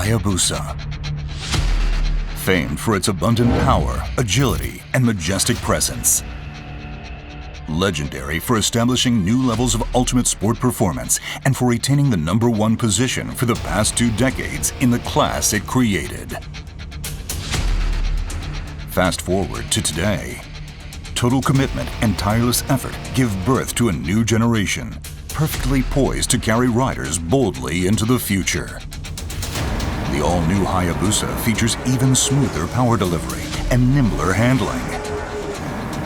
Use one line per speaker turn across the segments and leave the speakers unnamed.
Hayabusa. Famed for its abundant power, agility, and majestic presence. Legendary for establishing new levels of ultimate sport performance and for retaining the #1 position for the past 2 decades in the class it created. Fast forward to today. Total commitment and tireless effort give birth to a new generation, perfectly poised to carry riders boldly into the future. The all-new Hayabusa features even smoother power delivery and nimbler handling.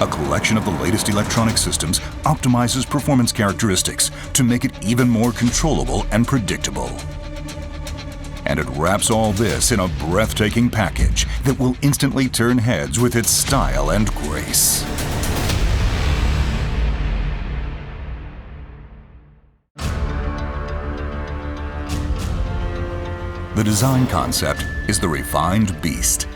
A collection of the latest electronic systems optimizes performance characteristics to make it even more controllable and predictable. And it wraps all this in a breathtaking package that will instantly turn heads with its style and grace. The design concept is the refined beast.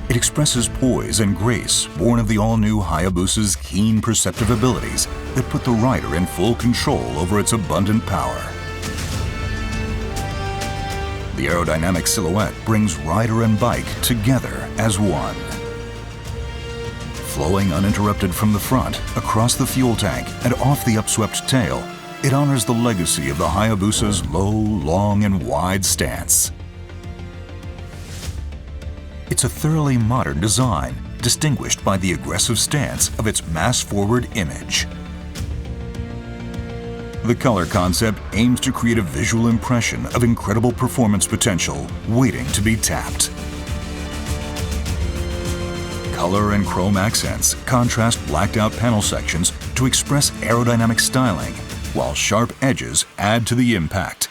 It expresses poise and grace born of the all-new Hayabusa's keen perceptive abilities that put the rider in full control over its abundant power. The aerodynamic silhouette brings rider and bike together as one. Flowing uninterrupted from the front, across the fuel tank, and off the upswept tail, it honors the legacy of the Hayabusa's low, long, and wide stance. It's a thoroughly modern design, distinguished by the aggressive stance of its mass-forward image. The color concept aims to create a visual impression of incredible performance potential waiting to be tapped. Color and chrome accents contrast blacked-out panel sections to express aerodynamic styling, while sharp edges add to the impact.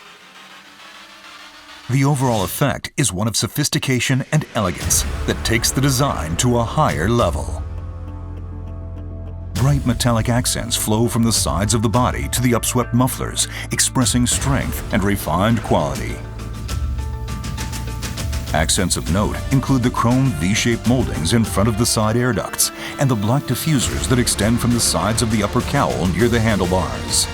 The overall effect is one of sophistication and elegance that takes the design to a higher level. Bright metallic accents flow from the sides of the body to the upswept mufflers, expressing strength and refined quality. Accents of note include the chrome V-shaped moldings in front of the side air ducts and the black diffusers that extend from the sides of the upper cowl near the handlebars.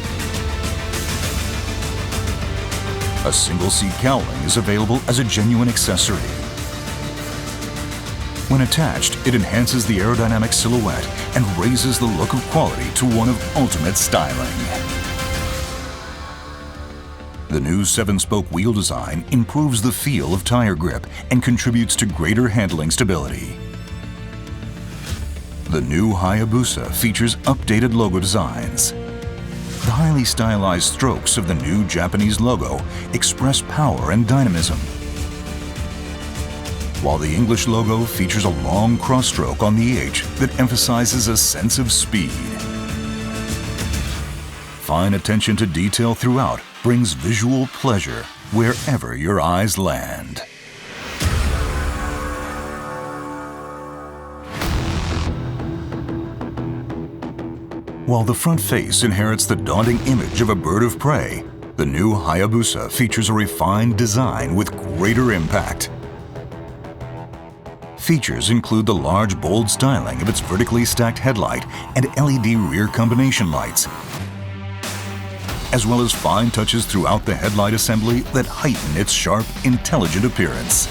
A single-seat cowling is available as a genuine accessory. When attached, it enhances the aerodynamic silhouette and raises the look of quality to one of ultimate styling. The new 7-spoke wheel design improves the feel of tire grip and contributes to greater handling stability. The new Hayabusa features updated logo designs. The highly stylized strokes of the new Japanese logo express power and dynamism, while the English logo features a long cross-stroke on the H that emphasizes a sense of speed. Fine attention to detail throughout brings visual pleasure wherever your eyes land. While the front face inherits the daunting image of a bird of prey, the new Hayabusa features a refined design with greater impact. Features include the large, bold styling of its vertically stacked headlight and LED rear combination lights, as well as fine touches throughout the headlight assembly that heighten its sharp, intelligent appearance.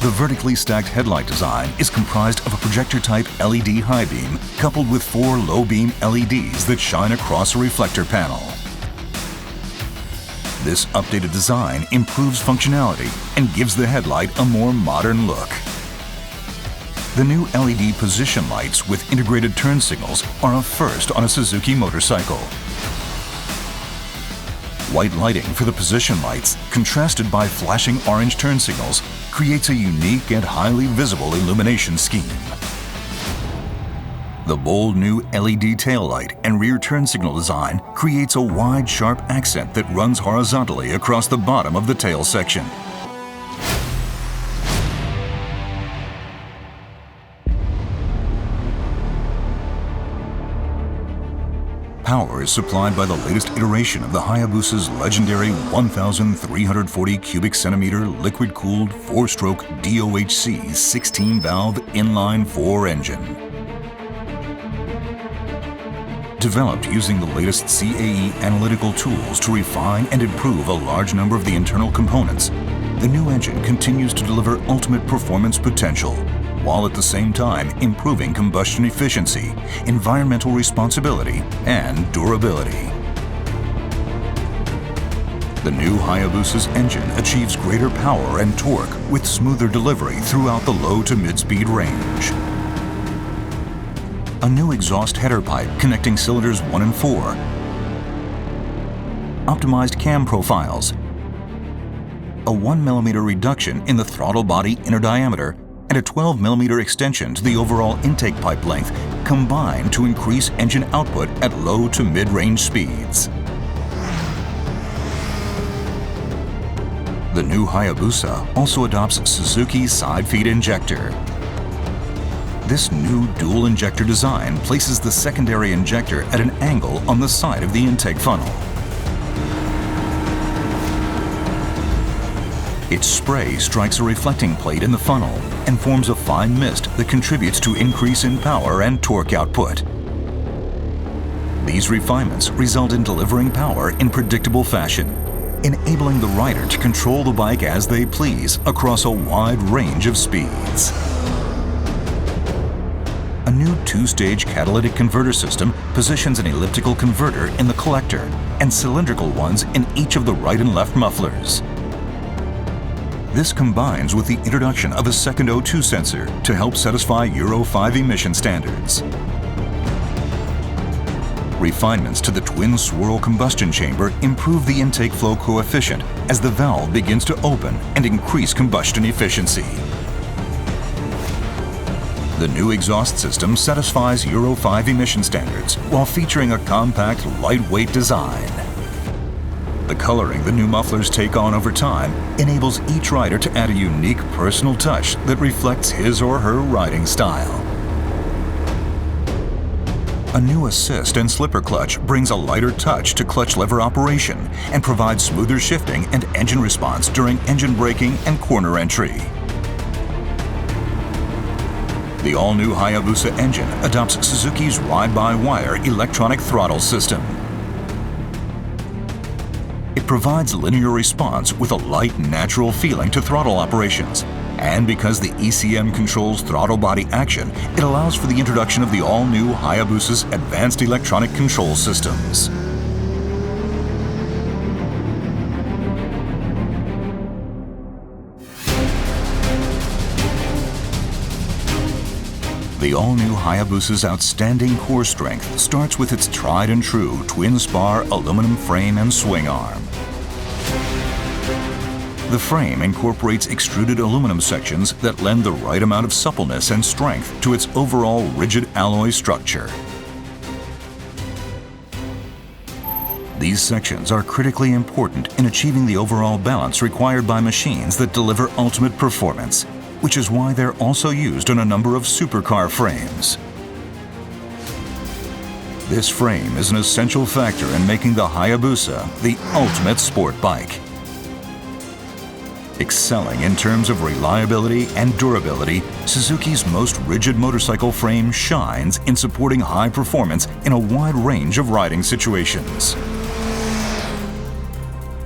The vertically stacked headlight design is comprised of a projector-type LED high beam coupled with 4 low-beam LEDs that shine across a reflector panel. This updated design improves functionality and gives the headlight a more modern look. The new LED position lights with integrated turn signals are a first on a Suzuki motorcycle. White lighting for the position lights, contrasted by flashing orange turn signals, creates a unique and highly visible illumination scheme. The bold new LED taillight and rear turn signal design creates a wide, sharp accent that runs horizontally across the bottom of the tail section. Power is supplied by the latest iteration of the Hayabusa's legendary 1,340 cubic centimeter liquid-cooled 4-stroke DOHC 16-valve inline-4 engine. Developed using the latest CAE analytical tools to refine and improve a large number of the internal components, the new engine continues to deliver ultimate performance potential, while at the same time improving combustion efficiency, environmental responsibility, and durability. The new Hayabusa's engine achieves greater power and torque with smoother delivery throughout the low to mid-speed range. A new exhaust header pipe connecting cylinders 1 and 4, optimized cam profiles, a 1 mm reduction in the throttle body inner diameter, and a 12 mm extension to the overall intake pipe length combine to increase engine output at low to mid-range speeds. The new Hayabusa also adopts Suzuki's side feed injector. This new dual injector design places the secondary injector at an angle on the side of the intake funnel. Its spray strikes a reflecting plate in the funnel and forms a fine mist that contributes to increase in power and torque output. These refinements result in delivering power in predictable fashion, enabling the rider to control the bike as they please across a wide range of speeds. A new 2-stage catalytic converter system positions an elliptical converter in the collector and cylindrical ones in each of the right and left mufflers. This combines with the introduction of a second O2 sensor to help satisfy Euro 5 emission standards. Refinements to the twin swirl combustion chamber improve the intake flow coefficient as the valve begins to open and increase combustion efficiency. The new exhaust system satisfies Euro 5 emission standards while featuring a compact, lightweight design. The coloring the new mufflers take on over time enables each rider to add a unique personal touch that reflects his or her riding style. A new assist and slipper clutch brings a lighter touch to clutch lever operation and provides smoother shifting and engine response during engine braking and corner entry. The all-new Hayabusa engine adopts Suzuki's ride-by-wire electronic throttle system. It provides linear response with a light, natural feeling to throttle operations. And because the ECM controls throttle body action, it allows for the introduction of the all-new Hayabusa's advanced electronic control systems. The all-new Hayabusa's outstanding core strength starts with its tried-and-true twin-spar aluminum frame and swing arm. The frame incorporates extruded aluminum sections that lend the right amount of suppleness and strength to its overall rigid alloy structure. These sections are critically important in achieving the overall balance required by machines that deliver ultimate performance, which is why they're also used on a number of supercar frames. This frame is an essential factor in making the Hayabusa the ultimate sport bike. Excelling in terms of reliability and durability, Suzuki's most rigid motorcycle frame shines in supporting high performance in a wide range of riding situations.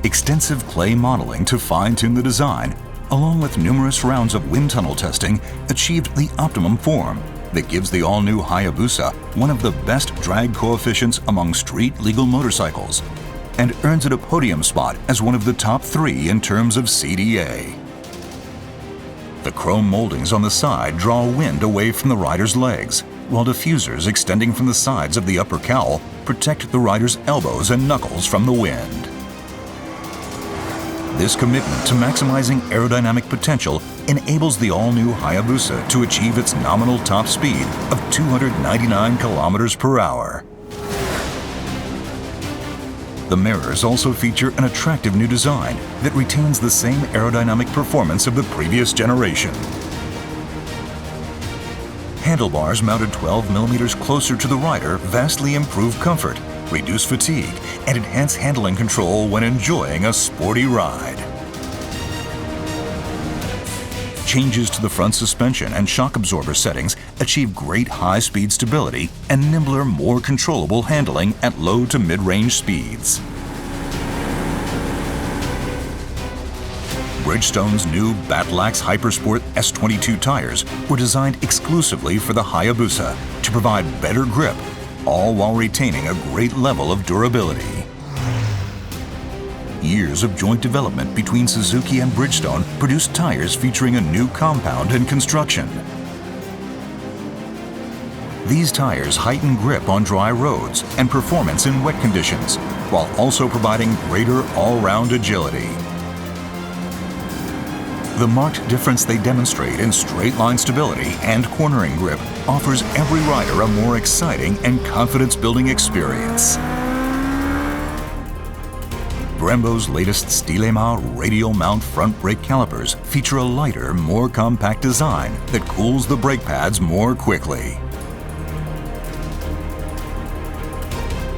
Extensive clay modeling to fine-tune the design, along with numerous rounds of wind tunnel testing, achieved the optimum form that gives the all-new Hayabusa one of the best drag coefficients among street-legal motorcycles and earns it a podium spot as one of the top 3 in terms of CDA. The chrome moldings on the side draw wind away from the rider's legs, while diffusers extending from the sides of the upper cowl protect the rider's elbows and knuckles from the wind. This commitment to maximizing aerodynamic potential enables the all-new Hayabusa to achieve its nominal top speed of 299 kilometers per hour. The mirrors also feature an attractive new design that retains the same aerodynamic performance of the previous generation. Handlebars mounted 12 millimeters closer to the rider vastly improve comfort, reduce fatigue, and enhance handling control when enjoying a sporty ride. Changes to the front suspension and shock absorber settings achieve great high-speed stability and nimbler, more controllable handling at low to mid-range speeds. Bridgestone's new Battlax Hypersport S22 tires were designed exclusively for the Hayabusa to provide better grip, all while retaining a great level of durability. Years of joint development between Suzuki and Bridgestone produced tires featuring a new compound and construction. These tires heighten grip on dry roads and performance in wet conditions, while also providing greater all-round agility. The marked difference they demonstrate in straight-line stability and cornering grip offers every rider a more exciting and confidence-building experience. Brembo's latest SDM-a radial mount front brake calipers feature a lighter, more compact design that cools the brake pads more quickly.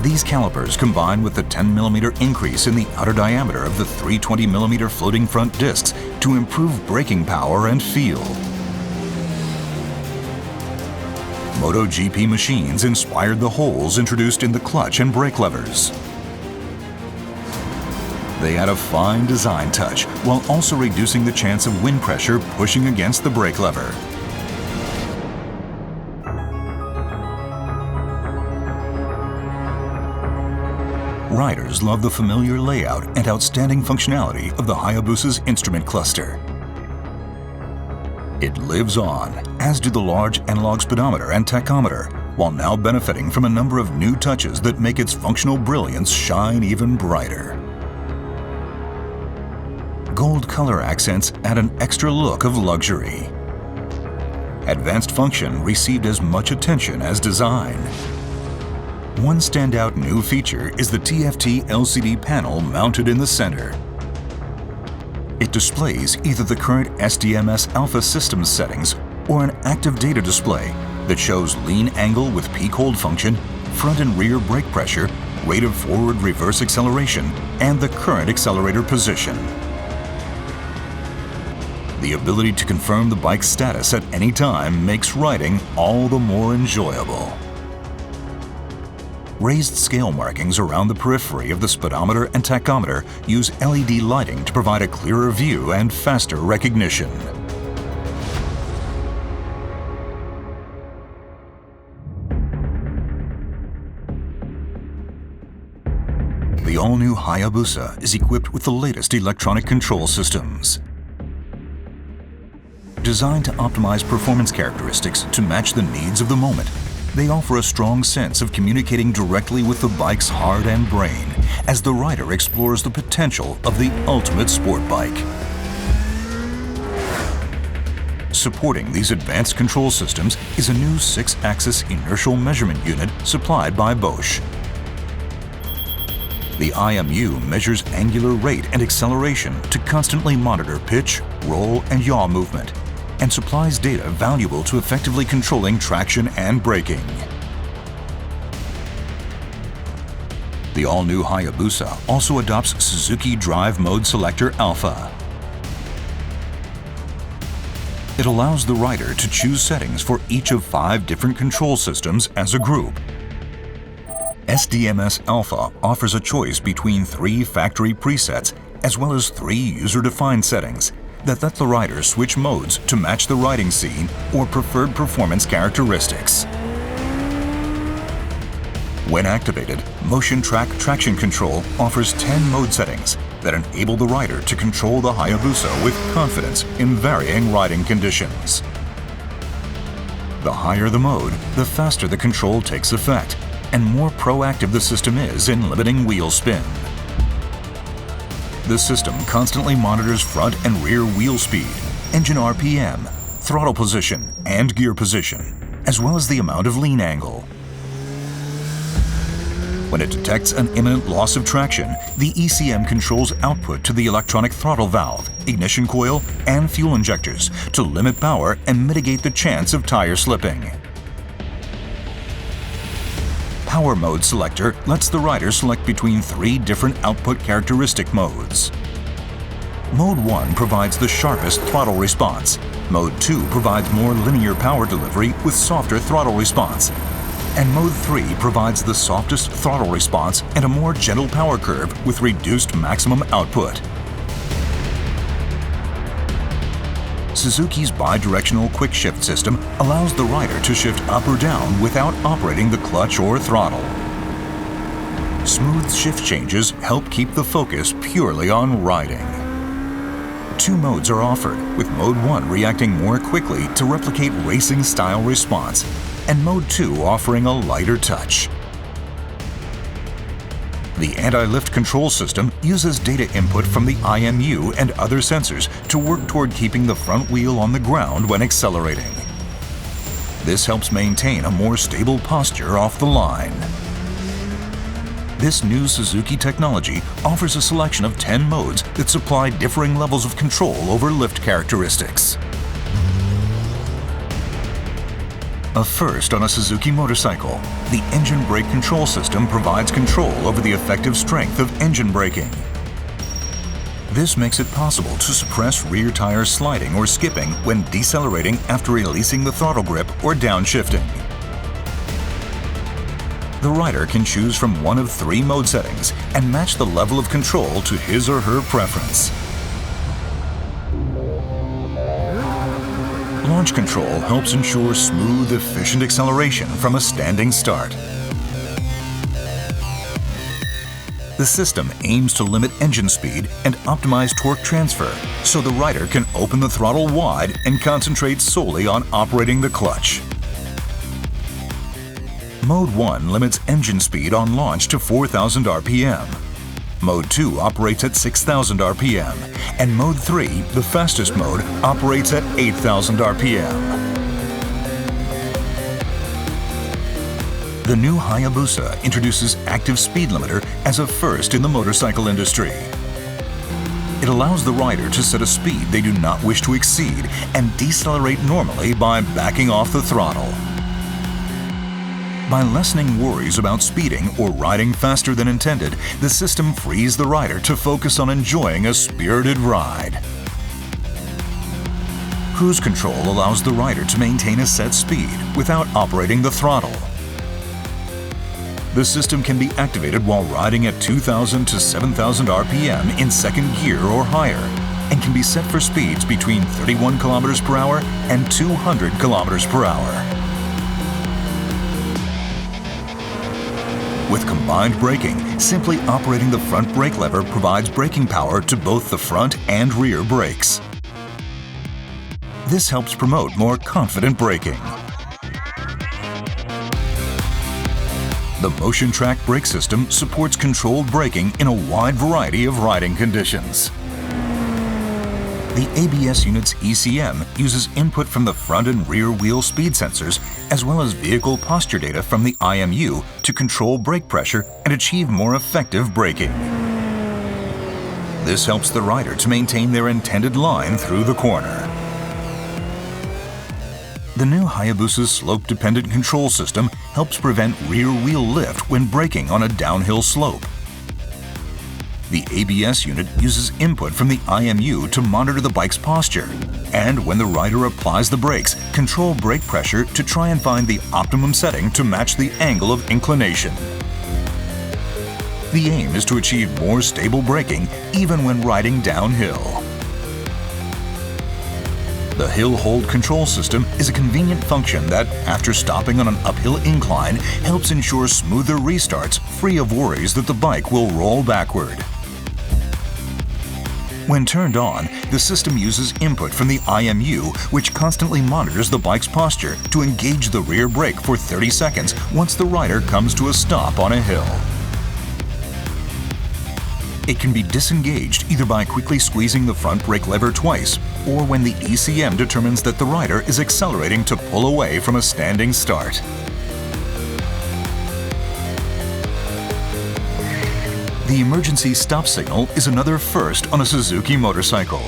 These calipers, combined with the 10mm increase in the outer diameter of the 320mm floating front discs, to improve braking power and feel. MotoGP machines inspired the holes introduced in the clutch and brake levers. They add a fine design touch while also reducing the chance of wind pressure pushing against the brake lever. Riders love the familiar layout and outstanding functionality of the Hayabusa's instrument cluster. It lives on, as do the large analog speedometer and tachometer, while now benefiting from a number of new touches that make its functional brilliance shine even brighter. Gold color accents add an extra look of luxury. Advanced function received as much attention as design. One standout new feature is the TFT LCD panel mounted in the center. It displays either the current SDM-a Alpha systems settings or an active data display that shows lean angle with peak hold function, front and rear brake pressure, rate of forward-reverse acceleration, and the current accelerator position. The ability to confirm the bike's status at any time makes riding all the more enjoyable. Raised scale markings around the periphery of the speedometer and tachometer use LED lighting to provide a clearer view and faster recognition. The all-new Hayabusa is equipped with the latest electronic control systems. Designed to optimize performance characteristics to match the needs of the moment, they offer a strong sense of communicating directly with the bike's heart and brain as the rider explores the potential of the ultimate sport bike. Supporting these advanced control systems is a new 6-axis inertial measurement unit supplied by Bosch. The IMU measures angular rate and acceleration to constantly monitor pitch, roll, and yaw movement, and supplies data valuable to effectively controlling traction and braking. The all-new Hayabusa also adopts Suzuki Drive Mode Selector Alpha. It allows the rider to choose settings for each of 5 different control systems as a group. SDM-a Alpha offers a choice between 3 factory presets as well as 3 user-defined settings that let the rider switch modes to match the riding scene or preferred performance characteristics. When activated, Motion Track Traction Control offers 10 mode settings that enable the rider to control the Hayabusa with confidence in varying riding conditions. The higher the mode, the faster the control takes effect, and more proactive the system is in limiting wheel spin. The system constantly monitors front and rear wheel speed, engine RPM, throttle position, and gear position, as well as the amount of lean angle. When it detects an imminent loss of traction, the ECM controls output to the electronic throttle valve, ignition coil, and fuel injectors to limit power and mitigate the chance of tire slipping. Power Mode Selector lets the rider select between 3 different output characteristic modes. Mode 1 provides the sharpest throttle response. Mode 2 provides more linear power delivery with softer throttle response. And Mode 3 provides the softest throttle response and a more gentle power curve with reduced maximum output. Suzuki's bidirectional quick shift system allows the rider to shift up or down without operating the clutch or throttle. Smooth shift changes help keep the focus purely on riding. Two modes are offered, with Mode 1 reacting more quickly to replicate racing-style response, and Mode 2 offering a lighter touch. The anti-lift control system uses data input from the IMU and other sensors to work toward keeping the front wheel on the ground when accelerating. This helps maintain a more stable posture off the line. This new Suzuki technology offers a selection of 10 modes that supply differing levels of control over lift characteristics. A first on a Suzuki motorcycle, the engine brake control system provides control over the effective strength of engine braking. This makes it possible to suppress rear tire sliding or skipping when decelerating after releasing the throttle grip or downshifting. The rider can choose from one of 3 mode settings and match the level of control to his or her preference. Launch control helps ensure smooth, efficient acceleration from a standing start. The system aims to limit engine speed and optimize torque transfer, so the rider can open the throttle wide and concentrate solely on operating the clutch. Mode 1 limits engine speed on launch to 4,000 RPM. Mode 2 operates at 6,000 RPM, and Mode 3, the fastest mode, operates at 8,000 RPM. The new Hayabusa introduces active speed limiter as a first in the motorcycle industry. It allows the rider to set a speed they do not wish to exceed and decelerate normally by backing off the throttle. By lessening worries about speeding or riding faster than intended, the system frees the rider to focus on enjoying a spirited ride. Cruise control allows the rider to maintain a set speed without operating the throttle. The system can be activated while riding at 2,000 to 7,000 RPM in second gear or higher, and can be set for speeds between 31 km per hour and 200 km per hour. With combined braking, simply operating the front brake lever provides braking power to both the front and rear brakes. This helps promote more confident braking. The Motion Track brake system supports controlled braking in a wide variety of riding conditions. The ABS unit's ECM uses input from the front and rear wheel speed sensors, as well as vehicle posture data from the IMU to control brake pressure and achieve more effective braking. This helps the rider to maintain their intended line through the corner. The new Hayabusa's slope-dependent control system helps prevent rear wheel lift when braking on a downhill slope. The ABS unit uses input from the IMU to monitor the bike's posture, and when the rider applies the brakes, control brake pressure to try and find the optimum setting to match the angle of inclination. The aim is to achieve more stable braking even when riding downhill. The hill hold control system is a convenient function that, after stopping on an uphill incline, helps ensure smoother restarts free of worries that the bike will roll backward. When turned on, the system uses input from the IMU, which constantly monitors the bike's posture to engage the rear brake for 30 seconds once the rider comes to a stop on a hill. It can be disengaged either by quickly squeezing the front brake lever twice, or when the ECM determines that the rider is accelerating to pull away from a standing start. The emergency stop signal is another first on a Suzuki motorcycle.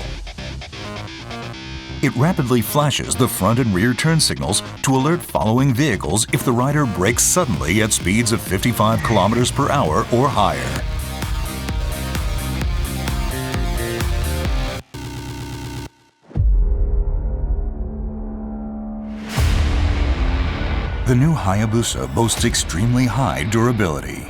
It rapidly flashes the front and rear turn signals to alert following vehicles if the rider brakes suddenly at speeds of 55 km per hour or higher. The new Hayabusa boasts extremely high durability.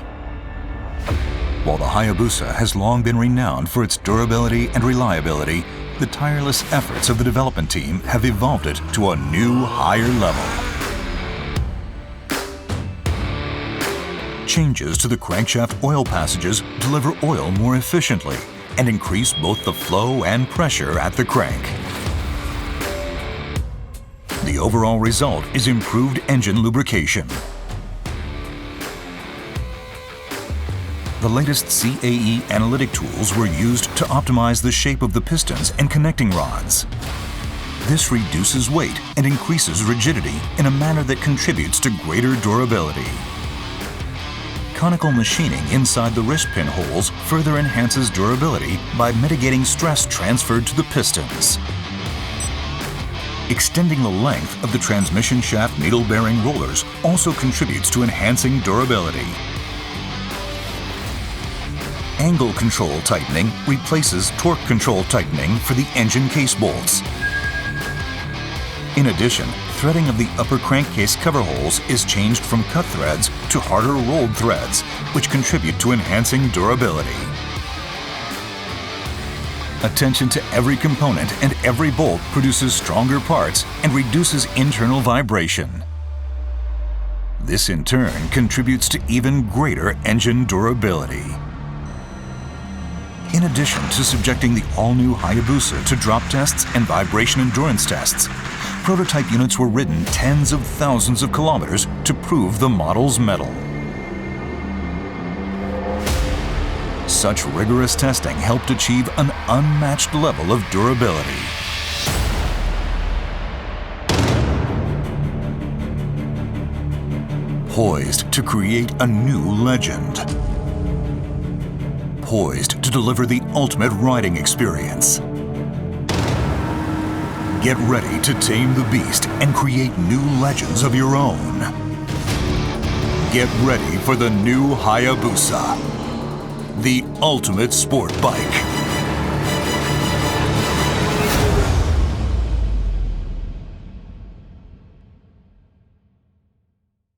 While the Hayabusa has long been renowned for its durability and reliability, the tireless efforts of the development team have evolved it to a new, higher level. Changes to the crankshaft oil passages deliver oil more efficiently and increase both the flow and pressure at the crank. The overall result is improved engine lubrication. The latest CAE analytic tools were used to optimize the shape of the pistons and connecting rods. This reduces weight and increases rigidity in a manner that contributes to greater durability. Conical machining inside the wrist pin holes further enhances durability by mitigating stress transferred to the pistons. Extending the length of the transmission shaft needle-bearing rollers also contributes to enhancing durability. Angle control tightening replaces torque control tightening for the engine case bolts. In addition, threading of the upper crankcase cover holes is changed from cut threads to harder rolled threads, which contribute to enhancing durability. Attention to every component and every bolt produces stronger parts and reduces internal vibration. This in turn contributes to even greater engine durability. In addition to subjecting the all-new Hayabusa to drop tests and vibration endurance tests, prototype units were ridden tens of thousands of kilometers to prove the model's mettle. Such rigorous testing helped achieve an unmatched level of durability. Poised to create a new legend. Poised to deliver the ultimate riding experience. Get ready to tame the beast and create new legends of your own. Get ready for the new Hayabusa, the ultimate sport bike.